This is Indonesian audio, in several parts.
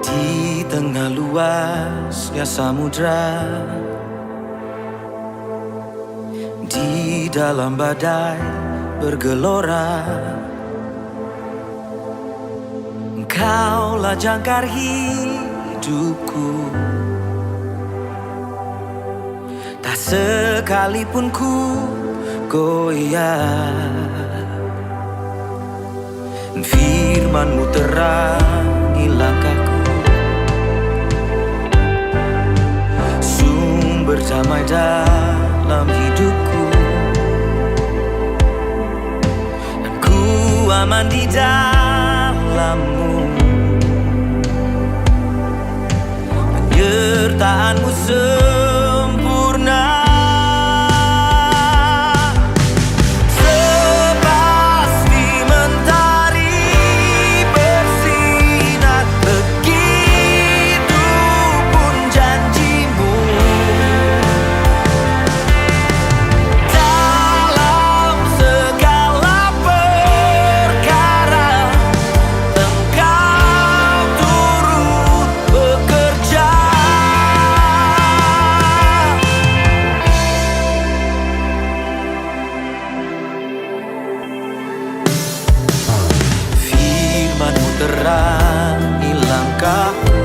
Di tengah luasnya samudra, di dalam badai bergelora, Engkaulah jangkar hidupku. Tak sekalipun ku goyah, firman-Mu terangi langkahku, sumber damai dalam hidupku, dan ku aman di dalam-Mu. Penyertaan-Mu sempurna, sepasti mentari bersinar, begitu pun janji-Mu. Dalam segala perkara Engkau turut bekerja. Firman-Mu terangi langkahku,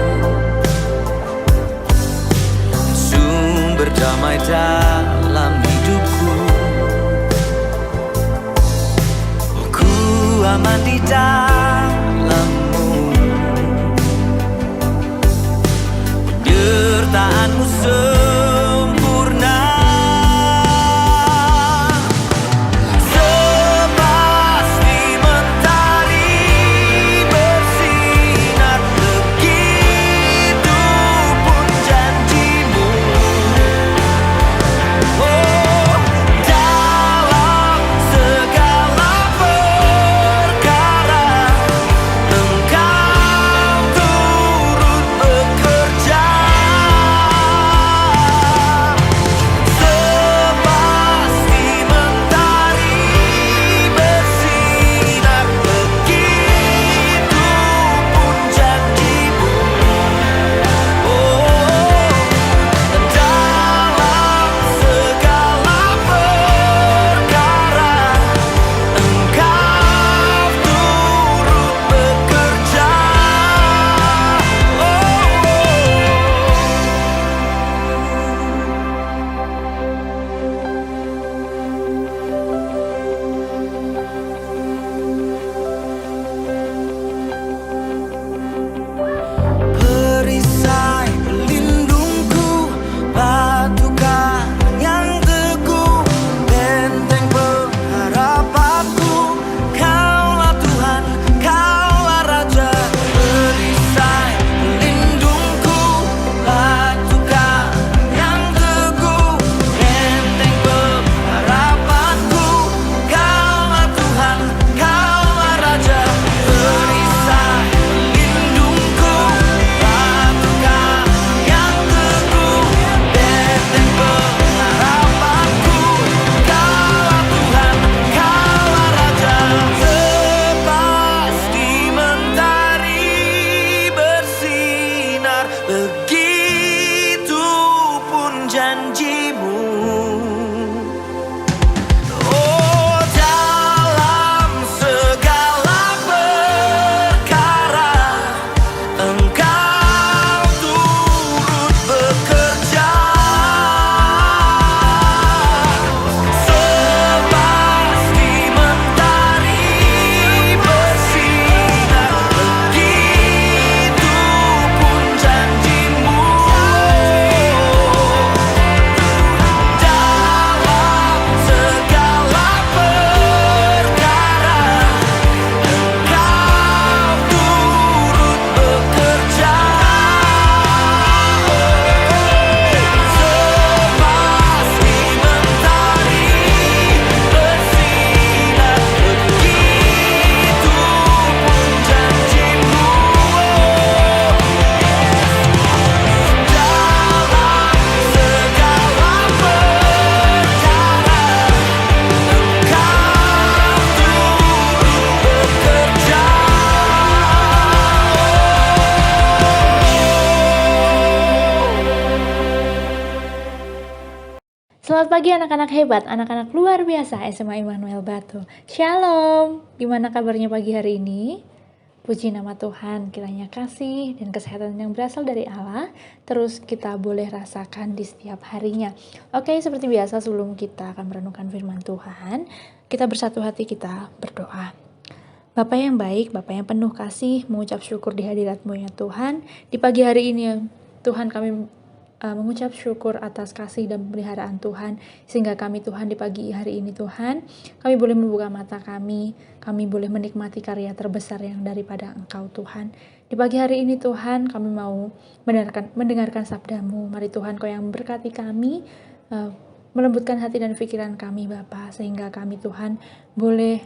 sumber damai dalam hidupku. Ku aman di dalam-Mu. Penyertaan-Mu sempurna, sepasti mentari bersinar, begitu pun janji-Mu. Oh, dalam segala perkara Selamat pagi anak-anak hebat, anak-anak luar biasa SMA Immanuel Batu. Shalom, gimana kabarnya pagi hari ini? Puji nama Tuhan, kiranya kasih dan kesehatan yang berasal dari Allah terus kita boleh rasakan di setiap harinya. Oke, seperti biasa sebelum kita akan merenungkan firman Tuhan, kita bersatu hati, kita berdoa. Bapa yang baik, Bapa yang penuh kasih, mengucap syukur di hadirat-Mu ya Tuhan. Di pagi hari ini ya Tuhan, kami mengucap syukur atas kasih dan pemeliharaan Tuhan, sehingga kami Tuhan di pagi hari ini Tuhan, kami boleh membuka mata kami boleh menikmati karya terbesar yang daripada Engkau Tuhan. Di pagi hari ini Tuhan, kami mau mendengarkan sabda-Mu. Mari Tuhan Kau yang memberkati kami, melembutkan hati dan pikiran kami Bapa, sehingga kami Tuhan boleh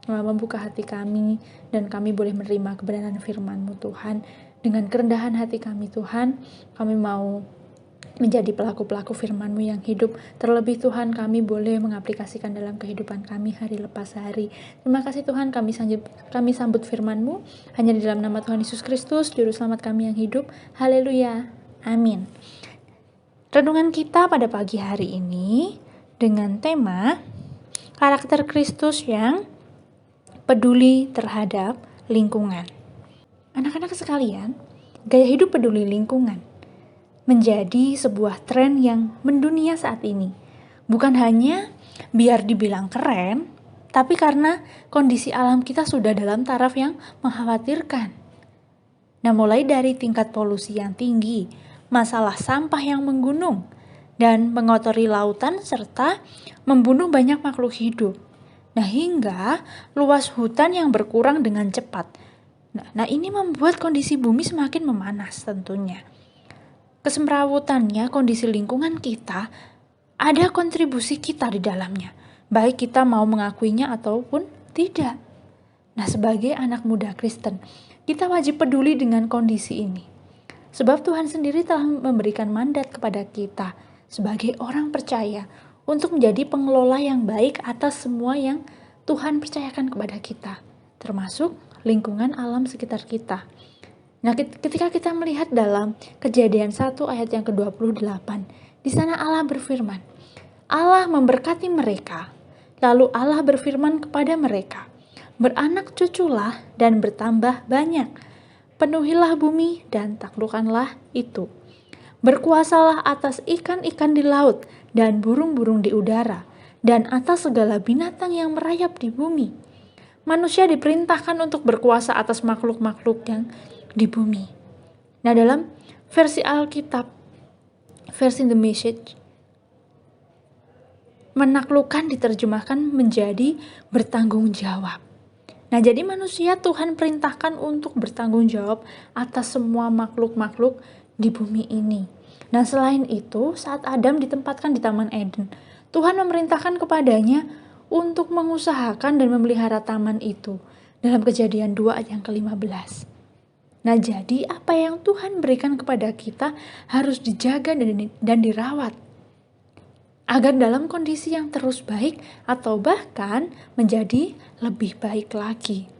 membuka hati kami dan kami boleh menerima kebenaran firman-Mu Tuhan. Dengan kerendahan hati kami Tuhan, kami mau menjadi pelaku-pelaku firman-Mu yang hidup. Terlebih Tuhan, kami boleh mengaplikasikan dalam kehidupan kami hari lepas hari. Terima kasih Tuhan, kami sambut firman-Mu hanya di dalam nama Tuhan Yesus Kristus, Juru Selamat kami yang hidup. Haleluya, amin. Renungan kita pada pagi hari ini dengan tema karakter Kristus yang peduli terhadap lingkungan. Anak-anak sekalian, gaya hidup peduli lingkungan menjadi sebuah tren yang mendunia saat ini. Bukan hanya biar dibilang keren, tapi karena kondisi alam kita sudah dalam taraf yang mengkhawatirkan. Nah, mulai dari tingkat polusi yang tinggi, masalah sampah yang menggunung, dan mengotori lautan serta membunuh banyak makhluk hidup. Nah, hingga luas hutan yang berkurang dengan cepat. Nah, ini membuat kondisi bumi semakin memanas tentunya. Kesemrawutannya kondisi lingkungan kita, ada kontribusi kita di dalamnya, baik kita mau mengakuinya ataupun tidak. Nah, sebagai anak muda Kristen, kita wajib peduli dengan kondisi ini. Sebab Tuhan sendiri telah memberikan mandat kepada kita sebagai orang percaya untuk menjadi pengelola yang baik atas semua yang Tuhan percayakan kepada kita, termasuk lingkungan alam sekitar kita. Nah, ketika kita melihat dalam Kejadian 1 ayat yang ke-28, di sana Allah berfirman, Allah memberkati mereka, lalu Allah berfirman kepada mereka, beranak cuculah dan bertambah banyak, penuhilah bumi dan taklukkanlah itu. Berkuasalah atas ikan-ikan di laut dan burung-burung di udara, dan atas segala binatang yang merayap di bumi. Manusia diperintahkan untuk berkuasa atas makhluk-makhluk yang di bumi. Nah, dalam versi Alkitab, versi The Message, menaklukkan diterjemahkan menjadi bertanggung jawab. Nah, jadi manusia Tuhan perintahkan untuk bertanggung jawab atas semua makhluk-makhluk di bumi ini. Nah, selain itu, saat Adam ditempatkan di Taman Eden, Tuhan memerintahkan kepadanya untuk mengusahakan dan memelihara taman itu. Dalam Kejadian 2 ayat yang ke-15. Nah, jadi apa yang Tuhan berikan kepada kita harus dijaga dan dirawat agar dalam kondisi yang terus baik atau bahkan menjadi lebih baik lagi.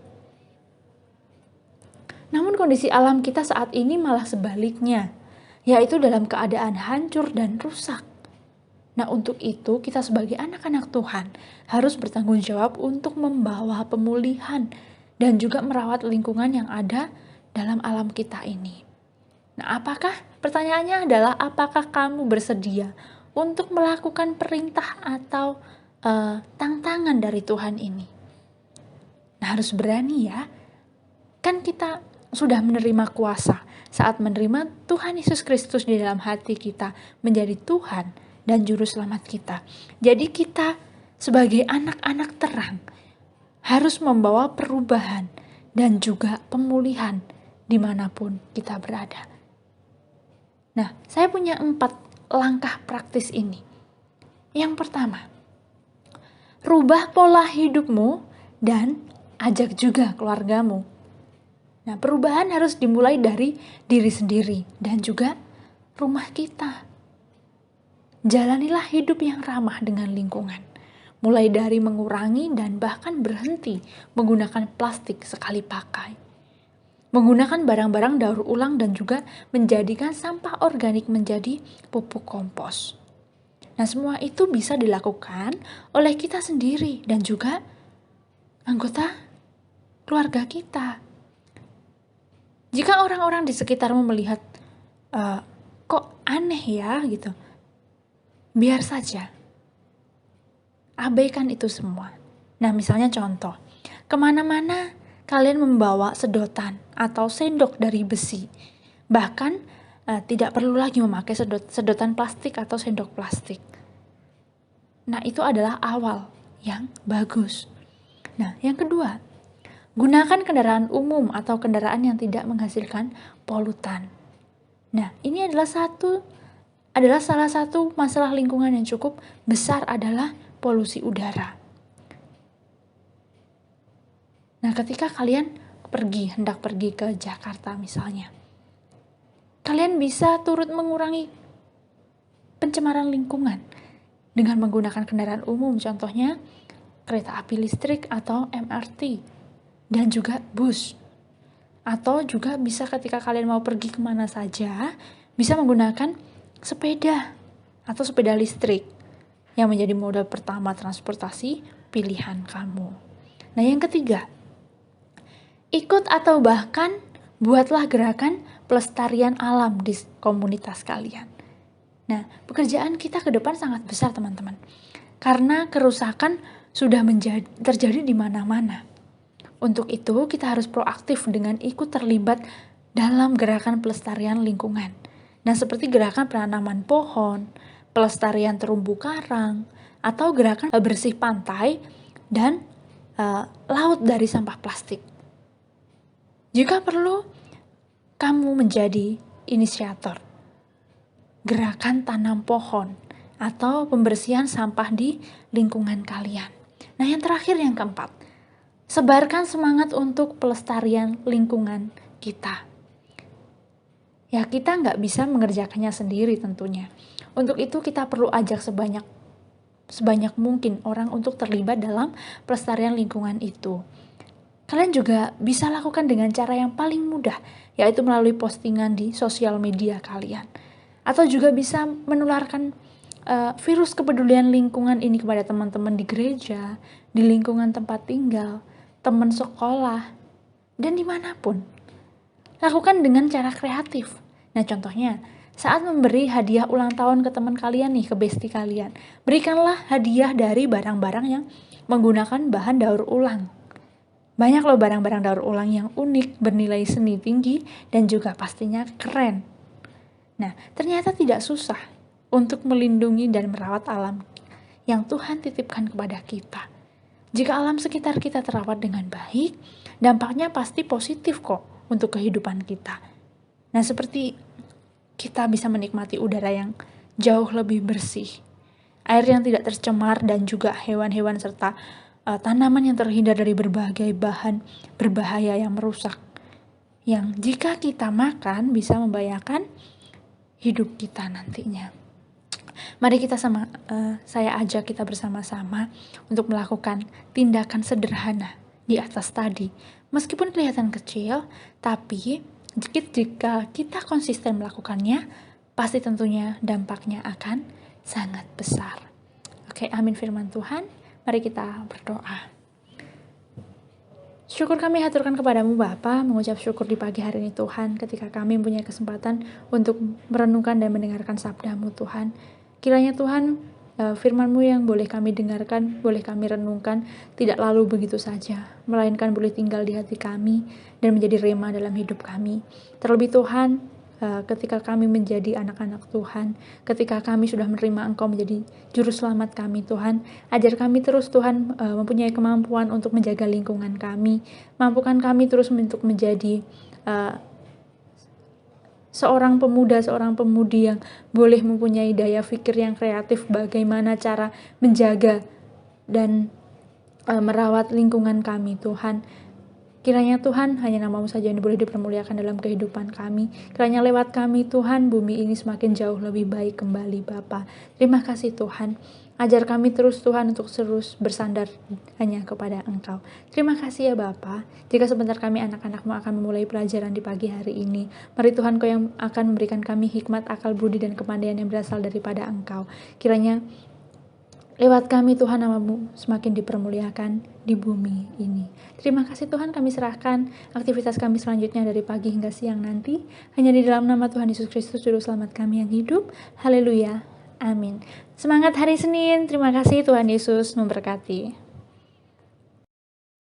Namun kondisi alam kita saat ini malah sebaliknya, yaitu dalam keadaan hancur dan rusak. Nah, untuk itu kita sebagai anak-anak Tuhan harus bertanggung jawab untuk membawa pemulihan dan juga merawat lingkungan yang ada dalam alam kita ini. Nah, pertanyaannya adalah apakah kamu bersedia untuk melakukan perintah atau tantangan dari Tuhan ini? Nah, harus berani ya. Kan kita sudah menerima kuasa saat menerima Tuhan Yesus Kristus di dalam hati kita menjadi Tuhan dan Juru Selamat kita. Jadi kita sebagai anak-anak terang harus membawa perubahan dan juga pemulihan dimanapun kita berada. Nah, saya punya 4 langkah praktis ini. Yang pertama, rubah pola hidupmu dan ajak juga keluargamu. Nah, perubahan harus dimulai dari diri sendiri dan juga rumah kita. Jalanilah hidup yang ramah dengan lingkungan, mulai dari mengurangi dan bahkan berhenti menggunakan plastik sekali pakai. Menggunakan barang-barang daur ulang dan juga menjadikan sampah organik menjadi pupuk kompos. Nah, semua itu bisa dilakukan oleh kita sendiri dan juga anggota keluarga kita. Jika orang-orang di sekitarmu melihat, kok aneh ya gitu, biar saja. Abaikan itu semua. Nah, misalnya contoh, kemana-mana kalian membawa sedotan atau sendok dari besi. Bahkan tidak perlu lagi memakai sedotan plastik atau sendok plastik. Nah, itu adalah awal yang bagus. Nah, yang kedua, gunakan kendaraan umum atau kendaraan yang tidak menghasilkan polutan. Nah, ini adalah salah satu masalah lingkungan yang cukup besar adalah polusi udara. Nah, ketika kalian hendak pergi ke Jakarta misalnya, kalian bisa turut mengurangi pencemaran lingkungan dengan menggunakan kendaraan umum, contohnya kereta api listrik atau MRT, dan juga bus. Atau juga bisa ketika kalian mau pergi kemana saja, bisa menggunakan sepeda atau sepeda listrik yang menjadi moda pertama transportasi pilihan kamu. Nah, yang ketiga, ikut atau bahkan buatlah gerakan pelestarian alam di komunitas kalian. Nah, pekerjaan kita ke depan sangat besar, teman-teman. Karena kerusakan sudah terjadi di mana-mana. Untuk itu, kita harus proaktif dengan ikut terlibat dalam gerakan pelestarian lingkungan. Nah, seperti gerakan penanaman pohon, pelestarian terumbu karang, atau gerakan bersih pantai dan laut dari sampah plastik. Jika perlu, kamu menjadi inisiator gerakan tanam pohon atau pembersihan sampah di lingkungan kalian. Nah, yang terakhir, yang keempat, sebarkan semangat untuk pelestarian lingkungan kita. Ya, kita nggak bisa mengerjakannya sendiri tentunya. Untuk itu kita perlu ajak sebanyak mungkin orang untuk terlibat dalam pelestarian lingkungan itu. Kalian juga bisa lakukan dengan cara yang paling mudah, yaitu melalui postingan di sosial media kalian. Atau juga bisa menularkan virus kepedulian lingkungan ini kepada teman-teman di gereja, di lingkungan tempat tinggal, teman sekolah, dan dimanapun. Lakukan dengan cara kreatif. Nah, contohnya, saat memberi hadiah ulang tahun ke teman kalian nih, ke bestie kalian, berikanlah hadiah dari barang-barang yang menggunakan bahan daur ulang. Banyak loh barang-barang daur ulang yang unik, bernilai seni tinggi, dan juga pastinya keren. Nah, ternyata tidak susah untuk melindungi dan merawat alam yang Tuhan titipkan kepada kita. Jika alam sekitar kita terawat dengan baik, dampaknya pasti positif kok untuk kehidupan kita. Nah, seperti kita bisa menikmati udara yang jauh lebih bersih, air yang tidak tercemar, dan juga hewan-hewan serta tanaman yang terhindar dari berbagai bahan berbahaya yang merusak, yang jika kita makan bisa membahayakan hidup kita nantinya. Mari saya ajak kita bersama-sama untuk melakukan tindakan sederhana di atas tadi. Meskipun kelihatan kecil, tapi jika kita konsisten melakukannya, pasti tentunya dampaknya akan sangat besar. Oke, amin firman Tuhan. Mari kita berdoa. Syukur kami haturkan kepadamu Bapa, mengucap syukur di pagi hari ini Tuhan, ketika kami mempunyai kesempatan untuk merenungkan dan mendengarkan sabda-Mu Tuhan. Kiranya Tuhan, firman-Mu yang boleh kami dengarkan, boleh kami renungkan, tidak lalu begitu saja, melainkan boleh tinggal di hati kami dan menjadi rema dalam hidup kami. Terlebih Tuhan, ketika kami menjadi anak-anak Tuhan, ketika kami sudah menerima Engkau menjadi juru selamat kami Tuhan, ajar kami terus Tuhan mempunyai kemampuan untuk menjaga lingkungan kami, mampukan kami terus untuk menjadi seorang pemuda, seorang pemudi yang boleh mempunyai daya pikir yang kreatif bagaimana cara menjaga dan merawat lingkungan kami Tuhan. Kiranya Tuhan, hanya nama-Mu saja yang boleh dipermuliakan dalam kehidupan kami. Kiranya lewat kami Tuhan, bumi ini semakin jauh lebih baik kembali Bapa. Terima kasih Tuhan. Ajar kami terus Tuhan untuk terus bersandar hanya kepada Engkau. Terima kasih ya Bapa. Jika sebentar kami anak-anak-Mu akan memulai pelajaran di pagi hari ini, mari Tuhan Kau yang akan memberikan kami hikmat, akal budi, dan kepandaian yang berasal daripada Engkau. Kiranya lewat kami Tuhan nama-Mu semakin dipermuliakan di bumi ini. Terima kasih Tuhan, kami serahkan aktivitas kami selanjutnya dari pagi hingga siang nanti. Hanya di dalam nama Tuhan Yesus Kristus Juru Selamat kami yang hidup. Haleluya. Amin. Semangat hari Senin. Terima kasih, Tuhan Yesus memberkati.